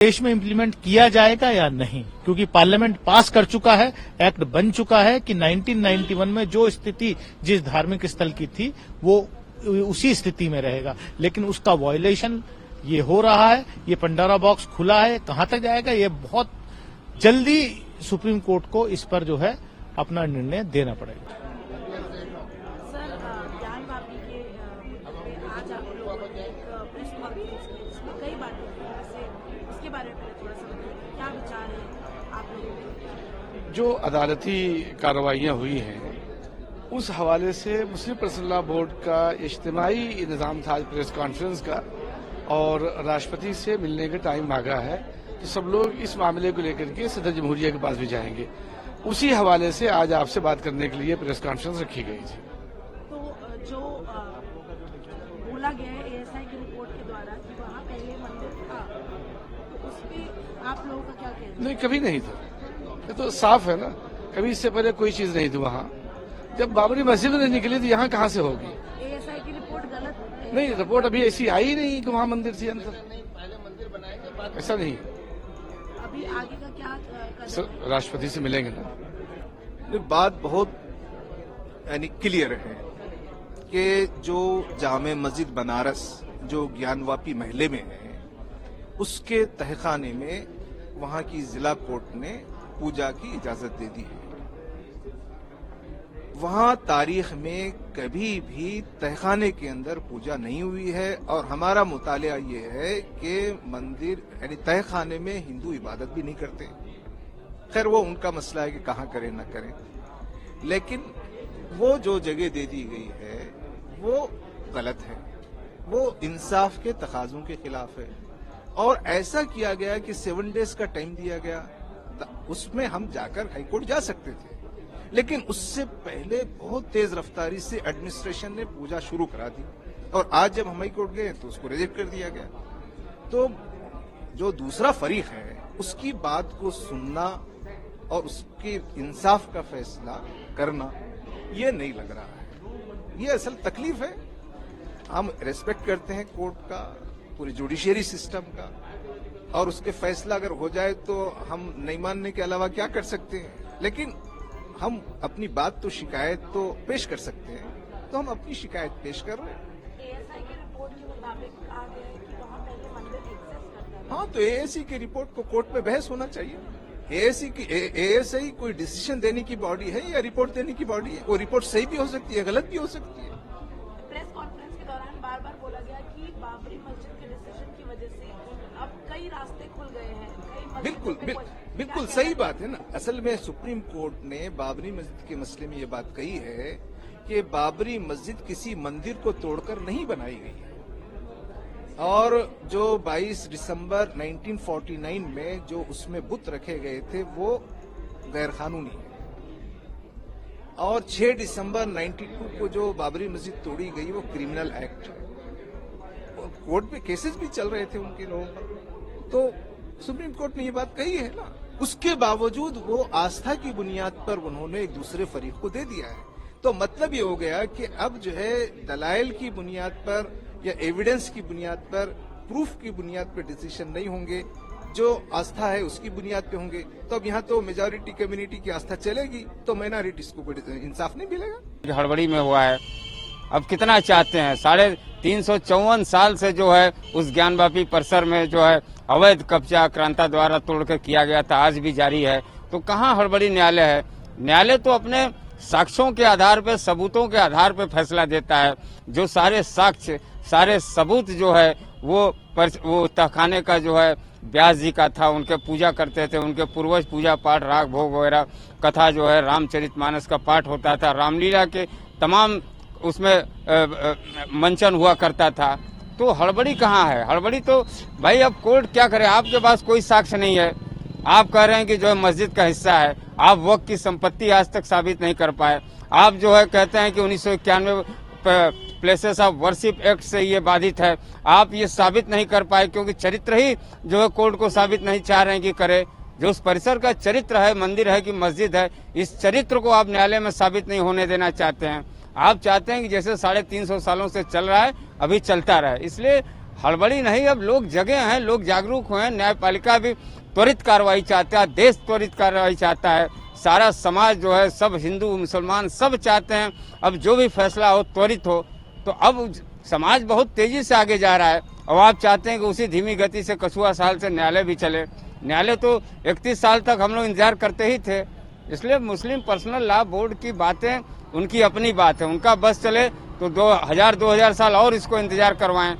देश में इम्प्लीमेंट किया जाएगा या नहीं, क्योंकि पार्लियामेंट पास कर चुका है, एक्ट बन चुका है कि 1991 में जो स्थिति जिस धार्मिक स्थल की थी वो उसी स्थिति में रहेगा, लेकिन उसका वायलेशन ये हो रहा है। ये पंडोरा बॉक्स खुला है, कहां तक जाएगा ये बहुत जल्दी सुप्रीम कोर्ट को इस पर जो है अपना निर्णय देना पड़ेगा। जो अदालती कार्रवाइयाँ हुई हैं उस हवाले से मुस्लिम पर्सनल बोर्ड का इज्तिमाई निज़ाम था आज प्रेस कॉन्फ्रेंस का, और राष्ट्रपति से मिलने का टाइम मांगा है, तो सब लोग इस मामले को लेकर के सदर जमहूरिया के पास भी जाएंगे। उसी हवाले से आज आपसे बात करने के लिए प्रेस कॉन्फ्रेंस रखी गई थी। तो जो बोला गया है एएसआई की रिपोर्ट के द्वारा कि वहाँ पहले मंदिर था, तो उस पे आप लोगों का क्या कहना है? नहीं, कभी नहीं था, ये तो साफ है ना, कभी इससे पहले कोई चीज नहीं थी वहाँ। जब बाबरी मस्जिद नहीं निकली तो यहाँ कहाँ से होगी? एएसआई की रिपोर्ट गलत है? नहीं, रिपोर्ट अभी ऐसी आई नहीं कि वहाँ मंदिर थी अंदर, ऐसा नहीं। अभी आगे का क्या राष्ट्रपति से मिलेंगे ना। बात बहुत यानी क्लियर है कि जो जामे मस्जिद बनारस जो ज्ञानवापी महल्ले में है, उसके तहखाने में वहां की जिला कोर्ट ने पूजा की इजाजत दे दी है। वहां तारीख में कभी भी तहखाने के अंदर पूजा नहीं हुई है, और हमारा मुतालिया ये है कि मंदिर यानी तहखाने में हिंदू इबादत भी नहीं करते। खैर वो उनका मसला है कि कहाँ करें न करें, लेकिन वो जो जगह दे दी गई है वो गलत है, वो इंसाफ के तकाजों के खिलाफ है। और ऐसा किया गया कि 7 डेज का टाइम दिया गया, उसमें हम जाकर हाईकोर्ट जा सकते थे, लेकिन उससे पहले बहुत तेज रफ्तारी से एडमिनिस्ट्रेशन ने पूजा शुरू करा दी, और आज जब हम हाईकोर्ट गए तो उसको रिजेक्ट कर दिया गया। तो जो दूसरा फरीक है उसकी बात को सुनना और उसके इंसाफ का फैसला करना ये नहीं लग रहा है, ये असल तकलीफ है। हम रेस्पेक्ट करते हैं कोर्ट का, पूरी जुडिशियरी सिस्टम का, और उसके फैसला अगर हो जाए तो हम नहीं मानने के अलावा क्या कर सकते हैं, लेकिन हम अपनी बात तो शिकायत तो पेश कर सकते हैं, तो हम अपनी शिकायत पेश कर रहे हैं। एएसआई की रिपोर्ट के मुताबिक कहा गया है कि वहाँ पहले मंदिर एक्सेस करता था। हाँ, तो एएसआई की रिपोर्ट को कोर्ट में बहस होना चाहिए। एएसआई कोई डिसीजन देने की बॉडी है या रिपोर्ट देने की बॉडी है? वो रिपोर्ट सही भी हो सकती है, गलत भी हो सकती है। प्रेस कॉन्फ्रेंस के दौरान बार बार बोला गया कि बाबरी मस्जिद के डिसीजन की वजह से अब कई रास्ते खुल गए हैं, बिल्कुल सही बात है ना। असल में सुप्रीम कोर्ट ने बाबरी मस्जिद के मसले में ये बात कही है कि बाबरी मस्जिद किसी मंदिर को तोड़कर नहीं बनाई गई है, और जो 22 दिसंबर 1949 में जो उसमें बुत रखे गए थे वो गैर कानूनी है, और 6 दिसंबर 92 को जो बाबरी मस्जिद तोड़ी गई वो क्रिमिनल एक्ट है। कोर्ट में केसेस भी चल रहे थे उनके लोगों पर, तो सुप्रीम कोर्ट ने ये बात कही है ना। उसके बावजूद वो आस्था की बुनियाद पर उन्होंने एक दूसरे फरीक को दे दिया है, तो मतलब ये हो गया कि अब जो है दलाइल की बुनियाद पर या एविडेंस की बुनियाद पर, प्रूफ की बुनियाद पर डिसीजन नहीं होंगे, जो आस्था है उसकी बुनियाद पे होंगे। तो अब यहाँ तो मेजॉरिटी कम्युनिटी की आस्था चलेगी तो माइनॉरिटीज को कोई इंसाफ नहीं मिलेगा। हड़बड़ी में हुआ है, अब कितना चाहते हैं? 354 साल से जो है उस ज्ञानवापी परिसर में जो है अवैध कब्जा क्रांता द्वारा तोड़कर किया गया था, आज भी जारी है। तो कहाँ हड़बड़ी न्यायालय है? न्यायालय तो अपने साक्ष्यों के आधार पर, सबूतों के आधार पर फैसला देता है। जो सारे साक्ष्य, सारे सबूत जो है वो तहखाने का जो है व्यास जी का था, उनके पूजा करते थे, उनके पूर्वज पूजा पाठ, राग भोग वगैरह, कथा जो है रामचरितमानस का पाठ होता था, रामलीला के तमाम उसमें मंचन हुआ करता था। तो हड़बड़ी कहाँ है? हड़बड़ी तो भाई अब कोर्ट क्या करे, आपके पास कोई साक्ष्य नहीं है, आप कह रहे हैं कि जो है मस्जिद का हिस्सा है, आप वक्त की संपत्ति आज तक साबित नहीं कर पाए। आप जो है कहते हैं कि 1991 प्लेसेस ऑफ वर्शिप एक्ट से ये बाधित है, आप ये साबित नहीं कर पाए, क्योंकि चरित्र ही जो है कोर्ट को साबित नहीं चाह रहे हैं कि करे। जो उस परिसर का चरित्र है, मंदिर है कि मस्जिद है, इस चरित्र को आप न्यायालय में साबित नहीं होने देना चाहते हैं। आप चाहते हैं कि जैसे 350 सालों से चल रहा है अभी चलता रहे, इसलिए हड़बड़ी नहीं, अब लोग जगे हैं, लोग जागरूक हुए हैं। न्यायपालिका भी त्वरित कार्रवाई चाहता है, देश त्वरित कार्रवाई चाहता है, सारा समाज जो है, सब हिंदू मुसलमान सब चाहते हैं अब जो भी फैसला हो त्वरित हो। तो अब समाज बहुत तेजी से आगे जा रहा है। अब आप चाहते हैं कि उसी धीमी गति से कछुआ साल से न्यायालय भी चले। न्यायालय तो 31 साल तक हम लोग इंतजार करते ही थे। इसलिए मुस्लिम पर्सनल लॉ बोर्ड की बातें उनकी अपनी बात है, उनका बस चले तो 2000 साल और इसको इंतजार करवाएं।